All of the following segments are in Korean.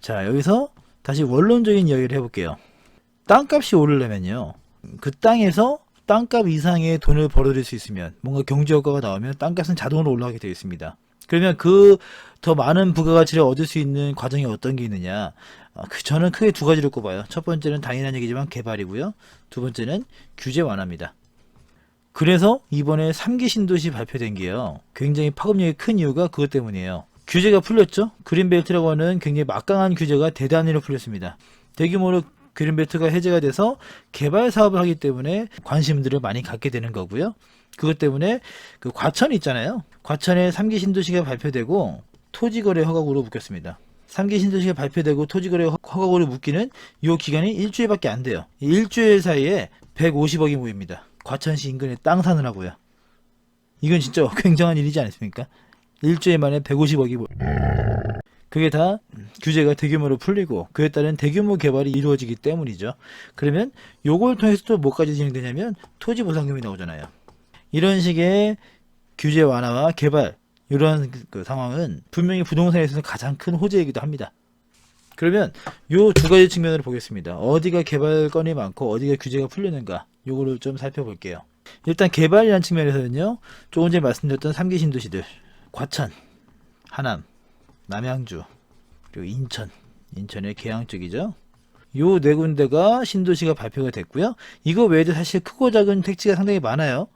자, 여기서 다시 원론적인 이야기를 해볼게요. 땅값이 오르려면요, 그 땅에서 땅값 이상의 돈을 벌어들일 수 있으면, 뭔가 경제 효과가 나오면 땅값은 자동으로 올라가게 되어 있습니다. 그러면 그 더 많은 부가가치를 얻을 수 있는 과정이 어떤 게 있느냐? 저는 크게 두 가지를 꼽아요. 첫 번째는 당연한 얘기지만 개발이고요. 두 번째는 규제 완화입니다. 그래서 이번에 3기 신도시 발표된 게요, 굉장히 파급력이 큰 이유가 그것 때문이에요. 규제가 풀렸죠? 그린벨트라고 하는 굉장히 막강한 규제가 대단히로 풀렸습니다. 대규모로 그린벨트가 해제가 돼서 개발 사업을 하기 때문에 관심들을 많이 갖게 되는 거고요. 그것 때문에 그 과천 있잖아요. 과천에 3기 신도시가 발표되고 토지거래 허가구로 묶였습니다. 3기 신도시가 발표되고 토지거래 허가구로 묶이는 이 기간이 일주일밖에 안 돼요. 일주일 사이에 150억이 모입니다. 과천시 인근에 땅 사느라고요. 이건 진짜 굉장한 일이지 않습니까? 일주일 만에 150억이 그게 다 규제가 대규모로 풀리고 그에 따른 대규모 개발이 이루어지기 때문이죠. 그러면 요걸 통해서 또 뭐까지 진행되냐면 토지 보상금이 나오잖아요. 이런 식의 규제 완화와 개발, 이런 그 상황은 분명히 부동산에 있어서 가장 큰 호재이기도 합니다. 그러면 요 두 가지 측면으로 보겠습니다. 어디가 개발건이 많고 어디가 규제가 풀리는가, 요거를 좀 살펴볼게요. 일단 개발이라는 측면에서는요, 조금 전에 말씀드렸던 3기 신도시들, 과천, 하남, 남양주, 그리고 인천의 계양 쪽이죠. 요 네 군데가 신도시가 발표가 됐고요. 이거 외에도 사실 크고 작은 택지가 상당히 많아요.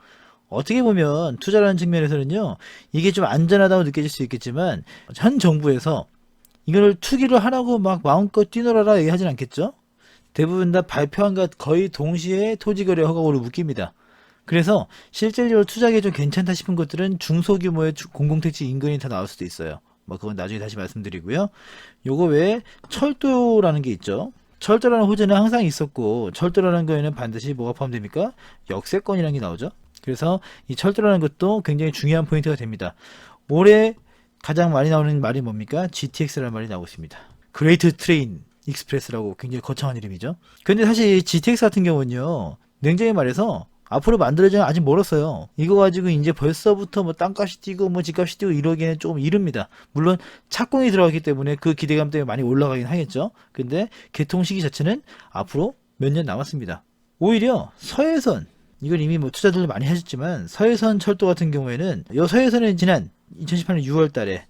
어떻게 보면 투자라는 측면에서는요, 이게 좀 안전하다고 느껴질 수 있겠지만 현 정부에서 이걸 투기를 하라고 막 마음껏 뛰놀아라 얘기하진 않겠죠. 대부분 다 발표한과 거의 동시에 토지거래 허가구로 묶입니다. 그래서 실질적으로 투자하기 좀 괜찮다 싶은 것들은 중소규모의 공공택지 인근이 다 나올 수도 있어요. 뭐 그건 나중에 다시 말씀드리고요. 요거 외에 철도라는 게 있죠. 철도라는 호재는 항상 있었고, 철도라는 거에는 반드시 뭐가 포함됩니까? 역세권이라는 게 나오죠. 그래서 이 철도라는 것도 굉장히 중요한 포인트가 됩니다. 올해 가장 많이 나오는 말이 뭡니까? GTX라는 말이 나오고 있습니다. 그레이트 트레인 익스프레스라고 굉장히 거창한 이름이죠. 근데 사실 GTX 같은 경우는요, 냉정히 말해서 앞으로 만들어지면 아직 멀었어요. 이거 가지고 이제 벌써부터 뭐 땅값이 뛰고 뭐 집값이 뛰고 이러기에는 조금 이릅니다. 물론 착공이 들어가기 때문에 그 기대감 때문에 많이 올라가긴 하겠죠. 근데 개통 시기 자체는 앞으로 몇 년 남았습니다. 오히려 서해선, 이건 이미 뭐 투자들도 많이 하셨지만, 서해선 철도 같은 경우에는 이 서해선은 지난 2018년 6월 달에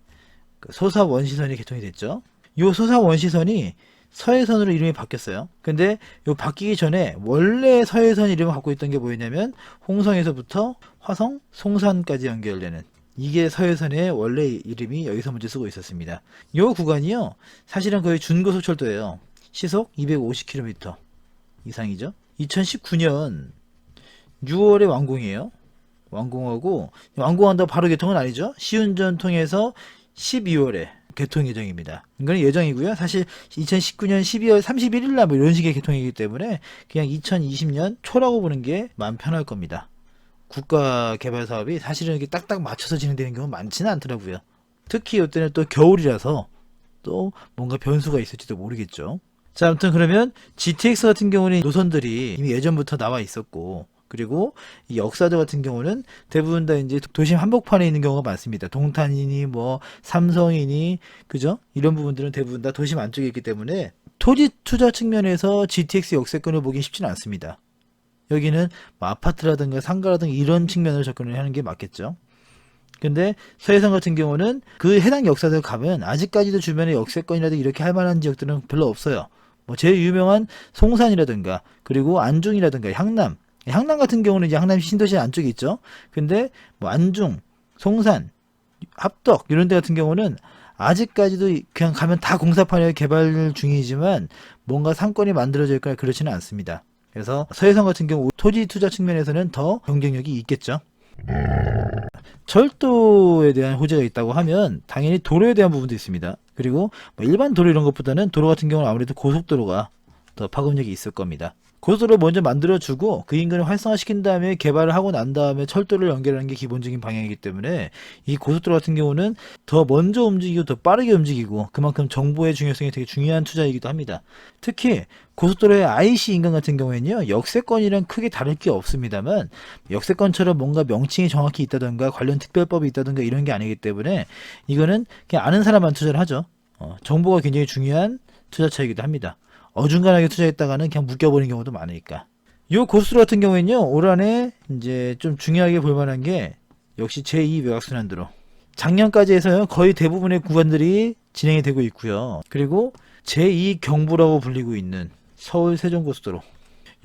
소사 원시선이 개통이 됐죠. 이 소사 원시선이 서해선으로 이름이 바뀌었어요. 근데 요 바뀌기 전에 원래 서해선 이름을 갖고 있던 게 뭐였냐면, 홍성에서부터 화성, 송산까지 연결되는, 이게 서해선의 원래 이름이 여기서 먼저 쓰고 있었습니다. 요 구간이요, 사실은 거의 준고속철도예요. 시속 250km 이상이죠. 2019년 6월에 완공이에요. 완공하고, 완공한다고 바로 개통은 아니죠. 시운전 통해서 12월에 개통 예정입니다. 이건 예정이고요. 사실 2019년 12월 31일 날 뭐 이런 식의 개통이기 때문에 그냥 2020년 초라고 보는 게 마음 편할 겁니다. 국가 개발 사업이 사실은 이렇게 딱딱 맞춰서 진행되는 경우는 많지는 않더라고요. 특히 이때는 또 겨울이라서 또 뭔가 변수가 있을지도 모르겠죠. 자, 아무튼 그러면 GTX 같은 경우는 노선들이 이미 예전부터 나와 있었고, 그리고 이 역사도 같은 경우는 대부분 다 이제 도심 한복판에 있는 경우가 많습니다. 동탄이니 뭐 삼성이니, 그죠? 이런 부분들은 대부분 다 도심 안쪽에 있기 때문에 토지 투자 측면에서 GTX 역세권을 보기 쉽지는 않습니다. 여기는 뭐 아파트라든가 상가라든가 이런 측면으로 접근을 하는 게 맞겠죠. 근데 서해선 같은 경우는 그 해당 역사들 가면 아직까지도 주변에 역세권이라든가 이렇게 할 만한 지역들은 별로 없어요. 뭐 제일 유명한 송산이라든가, 그리고 안중이라든가 향남 같은 경우는 이제 향남 신도시 안쪽에 있죠. 근데 뭐 안중, 송산, 합덕 이런 데 같은 경우는 아직까지도 그냥 가면 다 공사판에 개발 중이지만 뭔가 상권이 만들어질 거나 그렇지는 않습니다. 그래서 서해선 같은 경우 토지 투자 측면에서는 더 경쟁력이 있겠죠. 철도에 대한 호재가 있다고 하면 당연히 도로에 대한 부분도 있습니다. 그리고 뭐 일반 도로 이런 것보다는 도로 같은 경우는 아무래도 고속도로가 더 파급력이 있을 겁니다. 고속도로 먼저 만들어주고 그 인근을 활성화시킨 다음에 개발을 하고 난 다음에 철도를 연결하는 게 기본적인 방향이기 때문에 이 고속도로 같은 경우는 더 먼저 움직이고 더 빠르게 움직이고 그만큼 정보의 중요성이 되게 중요한 투자이기도 합니다. 특히 고속도로의 IC 인근 같은 경우에는요, 역세권이랑 크게 다를 게 없습니다만 역세권처럼 뭔가 명칭이 정확히 있다던가 관련 특별법이 있다던가 이런 게 아니기 때문에 이거는 그냥 아는 사람만 투자를 하죠. 정보가 굉장히 중요한 투자처이기도 합니다. 어중간하게 투자했다가는 그냥 묶여버리는 경우도 많으니까. 요 고스로 같은 경우에는요, 올 한해 이제 좀 중요하게 볼 만한 게 역시 제2 외곽순환도로. 작년까지 해서요, 거의 대부분의 구간들이 진행이 되고 있고요. 그리고 제2 경부라고 불리고 있는 서울 세종고속도로.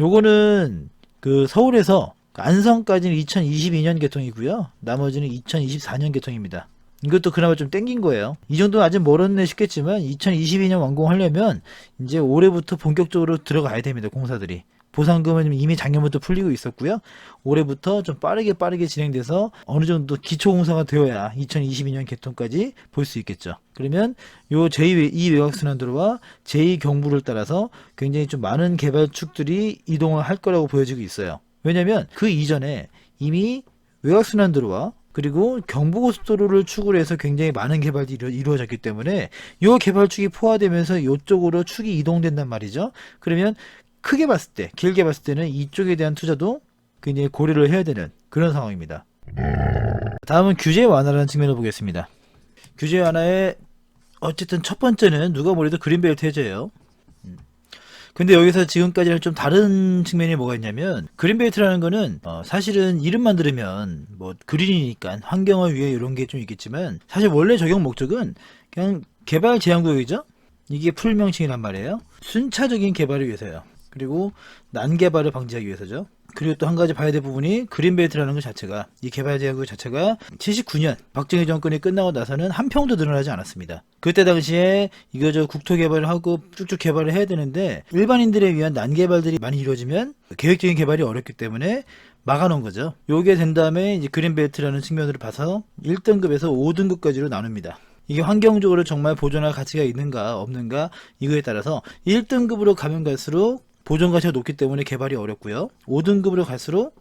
요거는 그 서울에서 안성까지는 2022년 개통이고요. 나머지는 2024년 개통입니다. 이것도 그나마 좀 땡긴 거예요. 이 정도는 아직 멀었네 싶겠지만 2022년 완공하려면 이제 올해부터 본격적으로 들어가야 됩니다. 공사들이. 보상금은 이미 작년부터 풀리고 있었고요. 올해부터 좀 빠르게 진행돼서 어느 정도 기초 공사가 되어야 2022년 개통까지 볼 수 있겠죠. 그러면 요 제2 외곽순환도로와 제2 경부를 따라서 굉장히 좀 많은 개발축들이 이동을 할 거라고 보여지고 있어요. 왜냐면 그 이전에 이미 외곽순환도로와 그리고 경부고속도로를 축으로 해서 굉장히 많은 개발이 이루어졌기 때문에 이 개발축이 포화되면서 이쪽으로 축이 이동된단 말이죠. 그러면 크게 봤을 때, 길게 봤을 때는 이쪽에 대한 투자도 굉장히 고려를 해야 되는 그런 상황입니다. 다음은 규제 완화라는 측면을 보겠습니다. 규제 완화의 어쨌든 첫 번째는 누가 뭐래도 그린벨트 해제예요. 근데 여기서 지금까지는 좀 다른 측면이 뭐가 있냐면, 그린벨트라는 거는 사실은 이름만 들으면 뭐 그린이니까 환경을 위해 이런 게 좀 있겠지만, 사실 원래 적용 목적은 그냥 개발 제한구역이죠. 이게 풀명칭이란 말이에요. 순차적인 개발을 위해서요. 그리고 난개발을 방지하기 위해서죠. 그리고 또 한 가지 봐야 될 부분이 그린벨트라는 것 자체가, 이 개발 제한구역 자체가 79년 박정희 정권이 끝나고 나서는 한 평도 늘어나지 않았습니다. 그때 당시에 이거저 국토 개발을 하고 쭉쭉 개발을 해야 되는데 일반인들에 위한 난개발들이 많이 이루어지면 계획적인 개발이 어렵기 때문에 막아놓은 거죠. 요게 된 다음에 이제 그린벨트라는 측면으로 봐서 1등급에서 5등급까지로 나눕니다. 이게 환경적으로 정말 보존할 가치가 있는가 없는가 이거에 따라서 1등급으로 가면 갈수록 보존 가치가 높기 때문에 개발이 어렵고요. 5등급으로 갈수록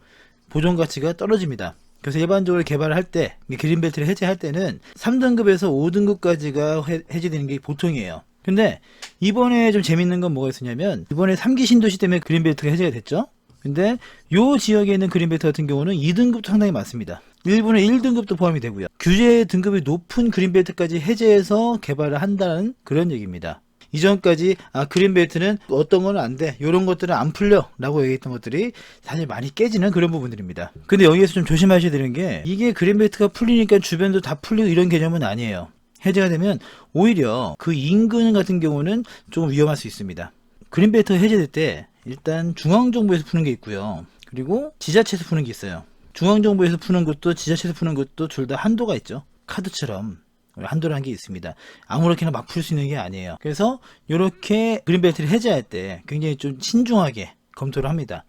보존 가치가 떨어집니다. 그래서 일반적으로 개발을 할 때, 그린벨트를 해제할 때는 3등급에서 5등급까지가 해제되는 게 보통이에요. 근데 이번에 좀 재밌는 건 뭐가 있었냐면, 이번에 3기 신도시 때문에 그린벨트가 해제가 됐죠. 근데 요 지역에 있는 그린벨트 같은 경우는 2등급도 상당히 많습니다. 일부는 1등급도 포함이 되고요. 규제 등급이 높은 그린벨트까지 해제해서 개발을 한다는 그런 얘기입니다. 이전까지 그린벨트는 어떤 거는 안 돼, 이런 것들은 안 풀려 라고 얘기했던 것들이 사실 많이 깨지는 그런 부분들입니다. 근데 여기에서 좀 조심하셔야 되는 게, 이게 그린벨트가 풀리니까 주변도 다 풀리고 이런 개념은 아니에요. 해제가 되면 오히려 그 인근 같은 경우는 조금 위험할 수 있습니다. 그린벨트가 해제될 때 일단 중앙정부에서 푸는 게 있고요. 그리고 지자체에서 푸는 게 있어요. 중앙정부에서 푸는 것도 지자체에서 푸는 것도 둘 다 한도가 있죠. 카드처럼 한도라는 게 있습니다. 아무렇게나 막 풀 수 있는 게 아니에요. 그래서 이렇게 그린벨트를 해제할 때 굉장히 좀 신중하게 검토를 합니다.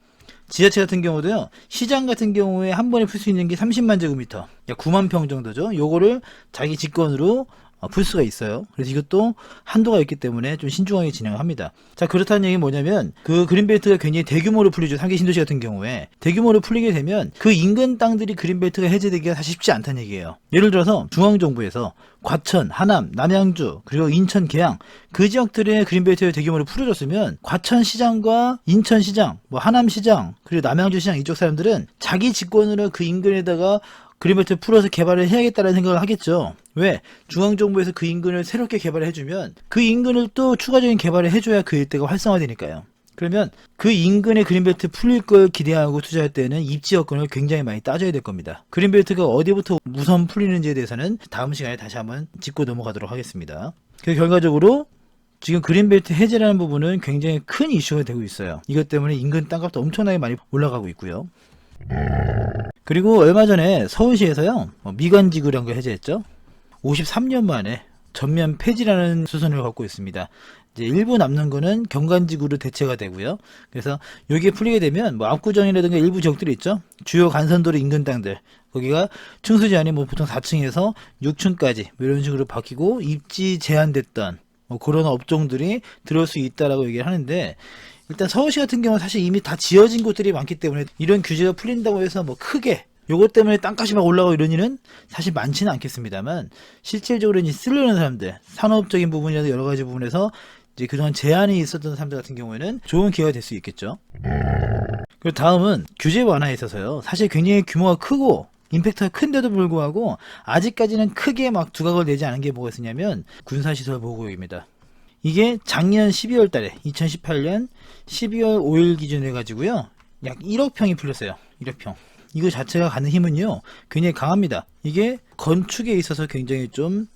지자체 같은 경우도요, 시장 같은 경우에 한 번에 풀 수 있는 게 30만 제곱미터, 9만 평 정도죠. 요거를 자기 직권으로 풀 수가 있어요. 그래서 이것도 한도가 있기 때문에 좀 신중하게 진행을 합니다. 자, 그렇다는 얘기는 뭐냐면, 그 그린벨트가 굉장히 대규모로 풀리죠. 3기 신도시 같은 경우에 대규모로 풀리게 되면 그 인근 땅들이 그린벨트가 해제되기가 사실 쉽지 않다는 얘기예요. 예를 들어서 중앙정부에서 과천, 하남, 남양주, 그리고 인천, 계양 그 지역들의 그린벨트가 대규모로 풀어줬으면 과천시장과 인천시장, 하남시장, 그리고 남양주시장 이쪽 사람들은 자기 직권으로 그 인근에다가 그린벨트 풀어서 개발을 해야겠다는 생각을 하겠죠. 왜? 중앙정부에서 그 인근을 새롭게 개발을 해주면 그 인근을 또 추가적인 개발을 해줘야 그 일대가 활성화되니까요. 그러면 그 인근의 그린벨트 풀릴 걸 기대하고 투자할 때는 입지 여건을 굉장히 많이 따져야 될 겁니다. 그린벨트가 어디부터 우선 풀리는지에 대해서는 다음 시간에 다시 한번 짚고 넘어가도록 하겠습니다. 그래서 결과적으로 지금 그린벨트 해제라는 부분은 굉장히 큰 이슈가 되고 있어요. 이것 때문에 인근 땅값도 엄청나게 많이 올라가고 있고요. 그리고 얼마 전에 서울시에서요, 미관지구라는 걸 해제했죠. 53년 만에 전면 폐지라는 수순을 걷고 있습니다. 이제 일부 남는 거는 경관지구로 대체가 되고요. 그래서 여기에 풀리게 되면 압구정이라든가 일부 지역들이 있죠. 주요 간선도로 인근 땅들, 거기가 층수 제한이 보통 4층에서 6층까지 이런 식으로 바뀌고 입지 제한됐던 그런 업종들이 들어올 수 있다라고 얘기를 하는데, 일단 서울시 같은 경우는 사실 이미 다 지어진 곳들이 많기 때문에 이런 규제가 풀린다고 해서 크게 요것 때문에 땅값이 막 올라가고 이런 일은 사실 많지는 않겠습니다만, 실질적으로 이제 쓰려는 사람들, 산업적인 부분이라도 여러 가지 부분에서 이제 그동안 제한이 있었던 사람들 같은 경우에는 좋은 기회가 될 수 있겠죠. 그리고 다음은 규제 완화에 있어서요, 사실 굉장히 규모가 크고 임팩트가 큰데도 불구하고 아직까지는 크게 막 두각을 내지 않은 게 뭐가 있었냐면 군사시설 보호구역입니다. 이게 작년 12월 달에 2018년 12월 5일 기준으로 해가지고요. 약 1억 평이 풀렸어요. 1억 평. 이거 자체가 갖는 힘은요. 굉장히 강합니다. 이게 건축에 있어서 굉장히 좀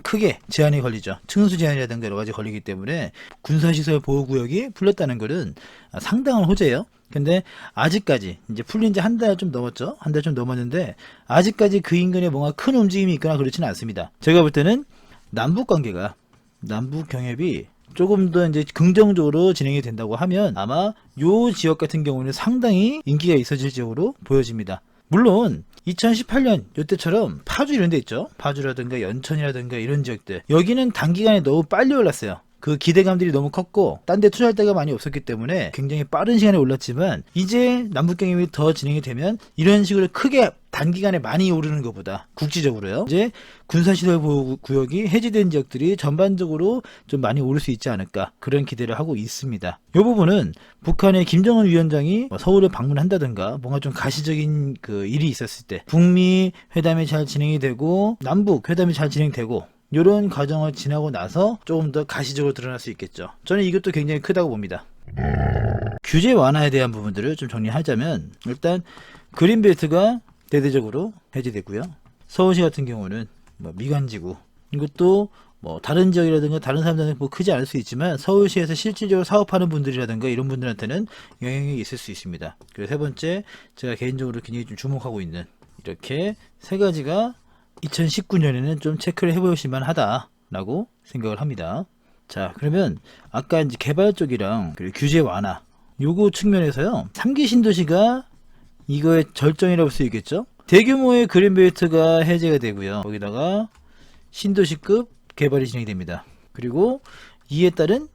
크게 제한이 걸리죠. 층수 제한이라든가 여러 가지 걸리기 때문에 군사시설 보호구역이 풀렸다는 것은 상당한 호재예요. 근데 아직까지 이제 풀린 지 한 달 좀 넘었죠. 한 달 좀 넘었는데 아직까지 그 인근에 뭔가 큰 움직임이 있거나 그렇지는 않습니다. 제가 볼 때는 남북 관계가 남북 경협이 조금 더 이제 긍정적으로 진행이 된다고 하면 아마 요 지역 같은 경우는 상당히 인기가 있어질 지역으로 보여집니다. 물론 2018년 요때처럼 파주 이런 데 있죠. 파주라든가 연천이라든가 이런 지역들 여기는 단기간에 너무 빨리 올랐어요. 그 기대감들이 너무 컸고 딴 데 투자할 데가 많이 없었기 때문에 굉장히 빠른 시간에 올랐지만 이제 남북경협이 더 진행이 되면 이런 식으로 크게 단기간에 많이 오르는 것보다 국지적으로요. 이제 군사시설 보호구역이 해제된 지역들이 전반적으로 좀 많이 오를 수 있지 않을까 그런 기대를 하고 있습니다. 이 부분은 북한의 김정은 위원장이 서울을 방문한다든가 뭔가 좀 가시적인 그 일이 있었을 때 북미 회담이 잘 진행이 되고 남북 회담이 잘 진행되고 이런 과정을 지나고 나서 조금 더 가시적으로 드러날 수 있겠죠. 저는 이것도 굉장히 크다고 봅니다. 규제 완화에 대한 부분들을 좀 정리하자면 일단 그린벨트가 대대적으로 해제되고요. 서울시 같은 경우는 뭐 미관지구 이것도 뭐 다른 지역이라든가 다른 사람들은 뭐 크지 않을 수 있지만 서울시에서 실질적으로 사업하는 분들이라든가 이런 분들한테는 영향이 있을 수 있습니다. 그리고 세 번째 제가 개인적으로 굉장히 좀 주목하고 있는 이렇게 세 가지가 2019년에는 좀 체크를 해보실 만하다라고 생각을 합니다. 자, 그러면 아까 이제 개발 쪽이랑 그리고 규제 완화 요거 측면에서요. 3기 신도시가 이거의 절정이라고 볼 수 있겠죠. 대규모의 그린벨트가 해제가 되고요. 거기다가 신도시급 개발이 진행됩니다. 그리고 이에 따른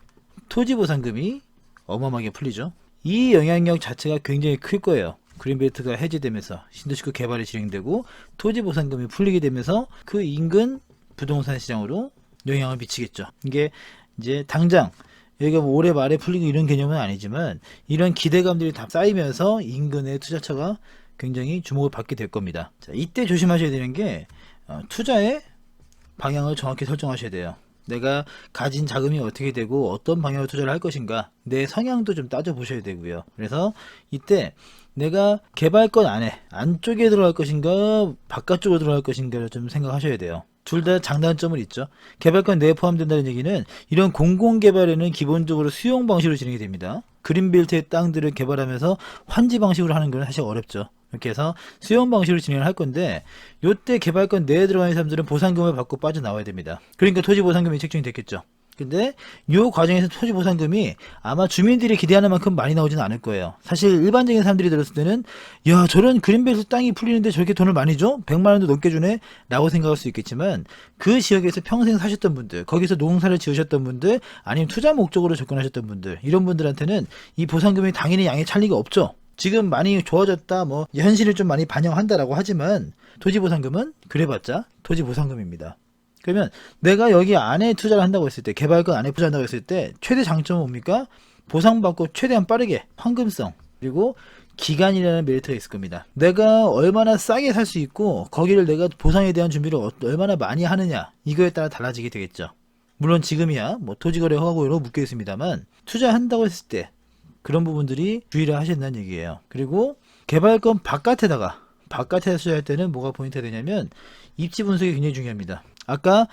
토지보상금이 어마어마하게 풀리죠. 이 영향력 자체가 굉장히 클 거예요. 그린벨트가 해제되면서 신도시급 개발이 진행되고 토지보상금이 풀리게 되면서 그 인근 부동산 시장으로 영향을 미치겠죠. 이게 이제 당장 여기가 뭐 올해 말에 풀리고 이런 개념은 아니지만 이런 기대감들이 다 쌓이면서 인근의 투자처가 굉장히 주목을 받게 될 겁니다. 자, 이때 조심하셔야 되는 게 투자의 방향을 정확히 설정하셔야 돼요. 내가 가진 자금이 어떻게 되고 어떤 방향으로 투자를 할 것인가 내 성향도 좀 따져보셔야 되고요. 그래서 이때 내가 개발권 안쪽에 들어갈 것인가 바깥쪽으로 들어갈 것인가를 좀 생각하셔야 돼요. 둘 다 장단점은 있죠. 개발권 내에 포함된다는 얘기는 이런 공공개발에는 기본적으로 수용 방식으로 진행이 됩니다. 그린벨트의 땅들을 개발하면서 환지 방식으로 하는 건 사실 어렵죠. 이렇게 해서 수용 방식으로 진행을 할 건데 요때 개발권 내에 들어가는 사람들은 보상금을 받고 빠져나와야 됩니다. 그러니까 토지보상금이 책정이 됐겠죠. 근데 이 과정에서 토지보상금이 아마 주민들이 기대하는 만큼 많이 나오지는 않을 거예요. 사실 일반적인 사람들이 들었을 때는 야 저런 그린벨트 땅이 풀리는데 저렇게 돈을 많이 줘? 100만 원도 넘게 주네? 라고 생각할 수 있겠지만 그 지역에서 평생 사셨던 분들 거기서 농사를 지으셨던 분들 아니면 투자 목적으로 접근하셨던 분들 이런 분들한테는 이 보상금이 당연히 양에 찰 리가 없죠. 지금 많이 좋아졌다 뭐 현실을 좀 많이 반영한다라고 하지만 토지보상금은 그래봤자 토지보상금입니다. 그러면 내가 여기 안에 투자를 한다고 했을 때 개발권 안에 투자한다고 했을 때 최대 장점은 뭡니까? 보상받고 최대한 빠르게 황금성 그리고 기간이라는 메리트가 있을 겁니다. 내가 얼마나 싸게 살 수 있고 거기를 내가 보상에 대한 준비를 얼마나 많이 하느냐 이거에 따라 달라지게 되겠죠. 물론 지금이야 뭐 토지거래 허가고로 묶여 있습니다만 투자한다고 했을 때 그런 부분들이 주의를 하셔야 된다는 얘기예요. 그리고 개발권 바깥에 투자할 때는 뭐가 포인트가 되냐면 입지 분석이 굉장히 중요합니다. 아까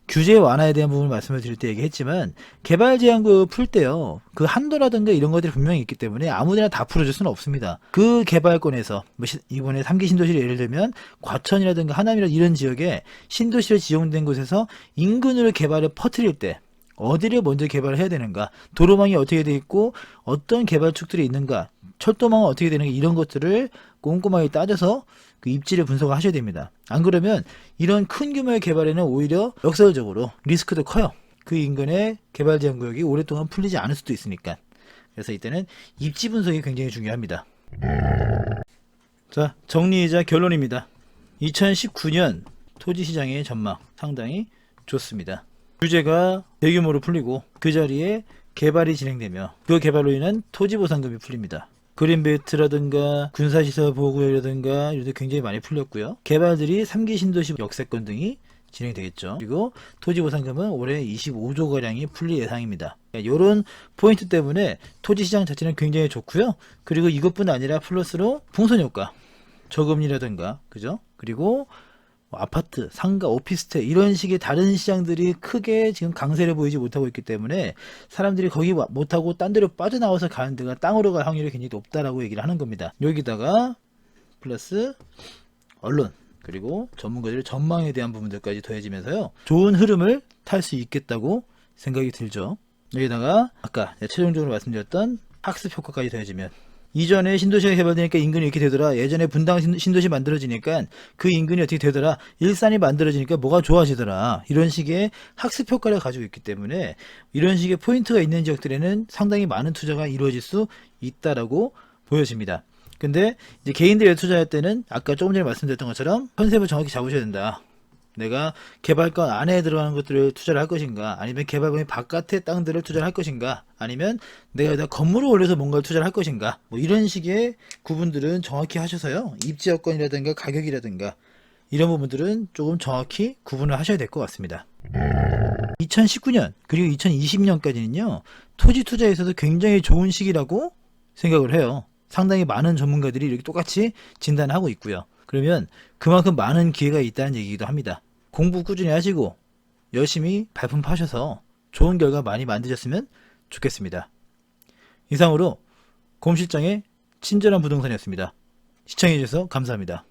규제 완화에 대한 부분을 말씀을 드릴 때 얘기했지만 개발 제한구역을 풀 때요 그 한도라든가 이런 것들이 분명히 있기 때문에 아무데나 다 풀어줄 수는 없습니다. 그 개발권에서 뭐 이번에 3기 신도시를 예를 들면 과천이라든가 하남이라든가 이런 지역에 신도시로 지정된 곳에서 인근으로 개발을 퍼뜨릴 때 어디를 먼저 개발을 해야 되는가 도로망이 어떻게 돼 있고 어떤 개발축들이 있는가 철도망은 어떻게 되는가 이런 것들을 꼼꼼하게 따져서 그 입지를 분석을 하셔야 됩니다. 안 그러면 이런 큰 규모의 개발에는 오히려 역설적으로 리스크도 커요. 그 인근의 개발 제한 구역이 오랫동안 풀리지 않을 수도 있으니까. 그래서 이때는 입지 분석이 굉장히 중요합니다. 자, 정리이자 결론입니다. 2019년 토지시장의 전망 상당히 좋습니다. 규제가 대규모로 풀리고 그 자리에 개발이 진행되며 그 개발로 인한 토지보상금이 풀립니다. 그린벨트라든가 군사시설 보호구역이라든가 이런 데 굉장히 많이 풀렸고요. 개발들이 3기 신도시 역세권 등이 진행되겠죠. 그리고 토지보상금은 올해 25조가량이 풀릴 예상입니다. 이런 포인트 때문에 토지시장 자체는 굉장히 좋고요. 그리고 이것뿐 아니라 플러스로 풍선효과, 저금리라든가, 그죠? 그리고 아파트, 상가, 오피스텔 이런 식의 다른 시장들이 크게 지금 강세를 보이지 못하고 있기 때문에 사람들이 거기 못하고 딴 데로 빠져나와서 가는 데가 땅으로 갈 확률이 굉장히 높다라고 얘기를 하는 겁니다. 여기다가 플러스 언론 그리고 전문가들의 전망에 대한 부분들까지 더해지면서요. 좋은 흐름을 탈 수 있겠다고 생각이 들죠. 여기다가 아까 최종적으로 말씀드렸던 학습 효과까지 더해지면 이전에 신도시가 개발되니까 인근이 이렇게 되더라. 예전에 분당 신도시 만들어지니까 그 인근이 어떻게 되더라. 일산이 만들어지니까 뭐가 좋아지더라. 이런 식의 학습 효과를 가지고 있기 때문에 이런 식의 포인트가 있는 지역들에는 상당히 많은 투자가 이루어질 수 있다라고 보여집니다. 근데 이제 개인들이 투자할 때는 아까 조금 전에 말씀드렸던 것처럼 컨셉을 정확히 잡으셔야 된다. 내가 개발권 안에 들어가는 것들을 투자를 할 것인가, 아니면 개발권이 바깥의 땅들을 투자를 할 것인가, 아니면 내가 여기다 건물을 올려서 뭔가를 투자를 할 것인가, 뭐 이런 식의 구분들은 정확히 하셔서요. 입지 여건이라든가 가격이라든가 이런 부분들은 조금 정확히 구분을 하셔야 될 것 같습니다. 2019년 그리고 2020년까지는요. 토지 투자에서도 굉장히 좋은 시기라고 생각을 해요. 상당히 많은 전문가들이 이렇게 똑같이 진단하고 있고요. 그러면 그만큼 많은 기회가 있다는 얘기기도 합니다. 공부 꾸준히 하시고 열심히 발품 파셔서 좋은 결과 많이 만드셨으면 좋겠습니다. 이상으로 곰실장의 친절한 부동산이었습니다. 시청해주셔서 감사합니다.